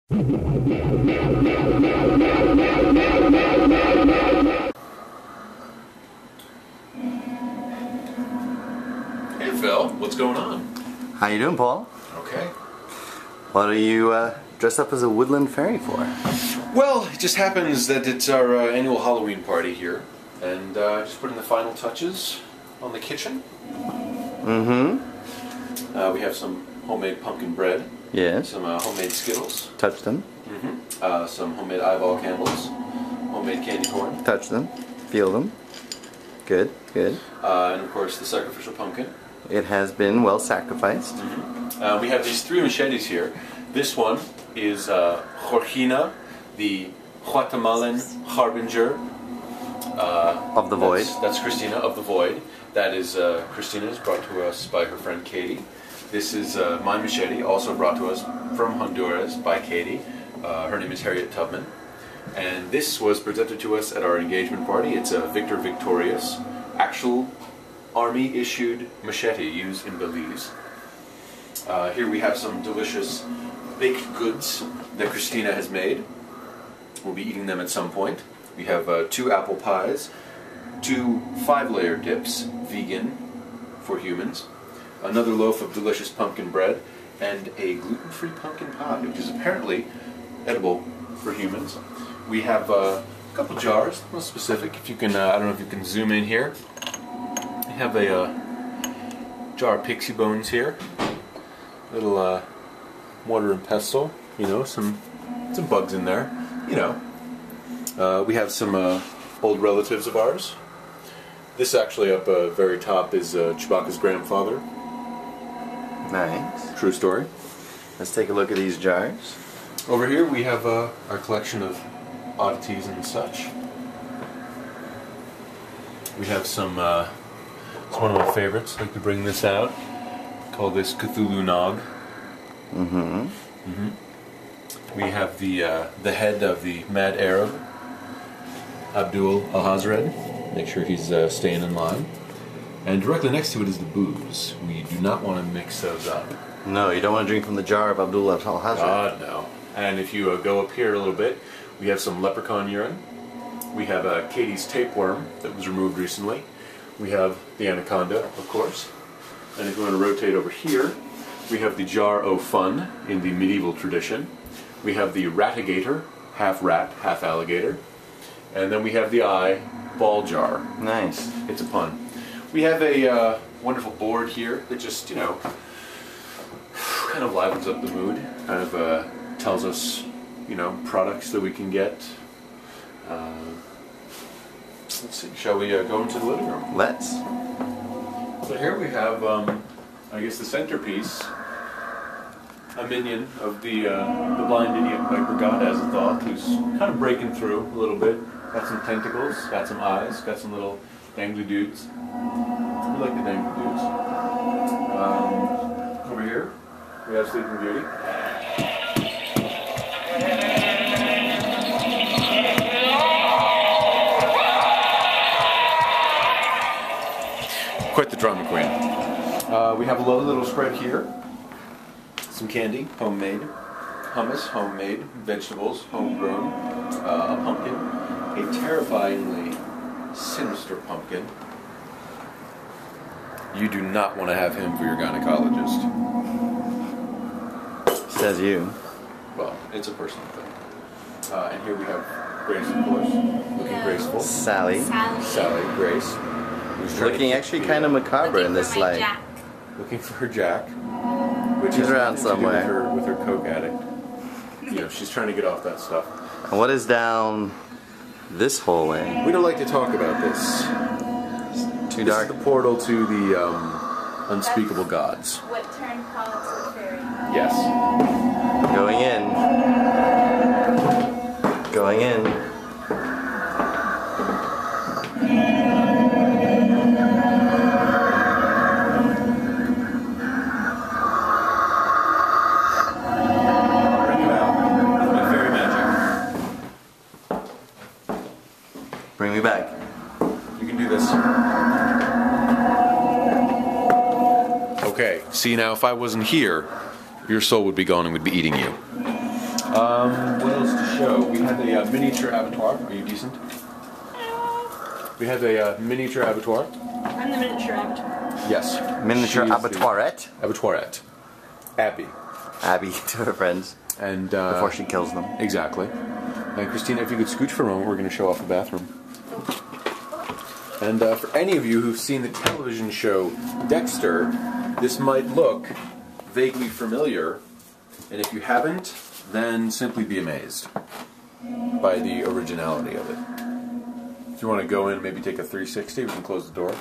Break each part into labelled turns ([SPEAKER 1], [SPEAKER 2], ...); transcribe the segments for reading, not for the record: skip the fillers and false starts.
[SPEAKER 1] Hey Phil, what's going on?
[SPEAKER 2] How you doing, Paul?
[SPEAKER 1] Okay.
[SPEAKER 2] What are you dressed up as a woodland fairy for?
[SPEAKER 1] Well, it just happens that it's our annual Halloween party here, and just putting the final touches on the kitchen.
[SPEAKER 2] Mm-hmm.
[SPEAKER 1] We have some homemade pumpkin bread.
[SPEAKER 2] Yes.
[SPEAKER 1] Some homemade Skittles.
[SPEAKER 2] Touch them.
[SPEAKER 1] Some homemade eyeball candles. Homemade candy corn.
[SPEAKER 2] Touch them. Feel them. Good, good.
[SPEAKER 1] And of course the sacrificial pumpkin.
[SPEAKER 2] It has been well sacrificed.
[SPEAKER 1] We have these 3 machetes here. This one is Jorgina, the Guatemalan harbinger
[SPEAKER 2] Of the void.
[SPEAKER 1] That's Christina of the Void. That is Christina is brought to us by her friend Katie. This is my machete, also brought to us from Honduras by Katie. Her name is Harriet Tubman. And this was presented to us at our engagement party. It's a Victor Victorious, actual army-issued machete used in Belize. Here we have some delicious baked goods that Christina has made. We'll be eating them at some point. We have 2 apple pies, 2 5-layer dips, vegan for humans, another loaf of delicious pumpkin bread, and a gluten-free pumpkin pie, which is apparently edible for humans. We have a couple jars, more specific. If you can, I don't know if you can zoom in here. We have a jar of pixie bones here, little mortar and pestle. You know, some bugs in there. You know, we have some old relatives of ours. This actually up very top is Chewbacca's grandfather.
[SPEAKER 2] Nice.
[SPEAKER 1] True story.
[SPEAKER 2] Let's take a look at these jars.
[SPEAKER 1] Over here we have our collection of oddities and such. We have some, it's one of my favorites. I like to bring this out. Call this Cthulhu Nog. We have the head of the mad Arab, Abdul Alhazred. Make sure he's staying in line. And directly next to it is the booze. We do not want to mix those up.
[SPEAKER 2] No, you don't want to drink from the jar of Abdul Alhazred.
[SPEAKER 1] God, no. And if you go up here a little bit, we have some leprechaun urine. We have Katie's tapeworm that was removed recently. We have the anaconda, of course. And if you want to rotate over here, we have the jar o' fun in the medieval tradition. We have the ratigator, half rat, half alligator. And then we have the eye ball jar.
[SPEAKER 2] Nice.
[SPEAKER 1] It's a pun. We have a wonderful board here that just, you know, kind of livens up the mood. Kind of tells us, you know, products that we can get. Let's see, shall we go into the living room?
[SPEAKER 2] Let's.
[SPEAKER 1] So here we have, I guess, the centerpiece, a minion of the blind idiot Piper God Has a Thought, who's kind of breaking through a little bit. Got some tentacles, got some eyes, got some little dangly dudes. We like the dangly dudes. Over here, we have Sleeping Beauty. Quite the drama queen. We have a lovely little spread here. Some candy, homemade. Hummus, homemade. Vegetables, homegrown. A pumpkin. A terrifyingly sinister pumpkin. You do not want to have him for your gynecologist.
[SPEAKER 2] Says you.
[SPEAKER 1] Well, it's a personal thing. And here we have Grace, of course. Looking graceful.
[SPEAKER 2] Sally.
[SPEAKER 1] Sally, Grace.
[SPEAKER 2] Looking actually kind of macabre in this light.
[SPEAKER 3] Jack.
[SPEAKER 1] Looking for her Jack. Which
[SPEAKER 2] She's
[SPEAKER 1] has
[SPEAKER 2] around
[SPEAKER 1] nothing to do
[SPEAKER 2] somewhere.
[SPEAKER 1] with her coke addict. You know, she's trying to get off that stuff.
[SPEAKER 2] And what is down this hallway?
[SPEAKER 1] We don't like to talk about this.
[SPEAKER 2] Too
[SPEAKER 1] This
[SPEAKER 2] dark.
[SPEAKER 1] is the portal to the unspeakable gods.
[SPEAKER 3] What turned Paul into a fairy?
[SPEAKER 1] Yes.
[SPEAKER 2] Going in. Going in.
[SPEAKER 1] Bring you out with my fairy magic.
[SPEAKER 2] Bring me back.
[SPEAKER 1] You can do this. Okay, see now if I wasn't here, your soul would be gone and would be eating you. What else to show? We have a miniature abattoir. Are you decent? We have a miniature abattoir.
[SPEAKER 3] I'm the miniature abattoir.
[SPEAKER 1] Yes.
[SPEAKER 2] Miniature
[SPEAKER 1] She is the
[SPEAKER 2] abattoirette.
[SPEAKER 1] Abattoirette. Abby.
[SPEAKER 2] Abby to her friends
[SPEAKER 1] And
[SPEAKER 2] before she kills them.
[SPEAKER 1] Exactly. And Christina, if you could scooch for a moment, we're going to show off the bathroom. And for any of you who've seen the television show Dexter, this might look vaguely familiar. And if you haven't, then simply be amazed by the originality of it. If you want to go in, maybe take a 360, we can close the door.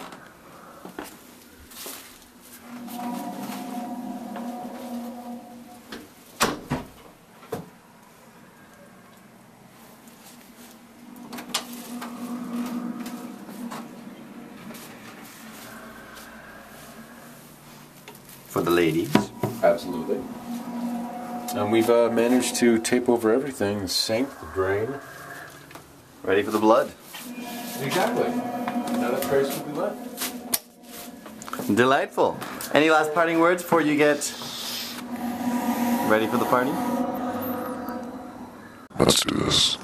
[SPEAKER 2] For the ladies.
[SPEAKER 1] Absolutely. And we've managed to tape over everything, the sink, the drain.
[SPEAKER 2] Ready for the blood.
[SPEAKER 1] Exactly. Now that trace will be wet.
[SPEAKER 2] Delightful. Any last parting words before you get ready for the party?
[SPEAKER 4] Let's do this.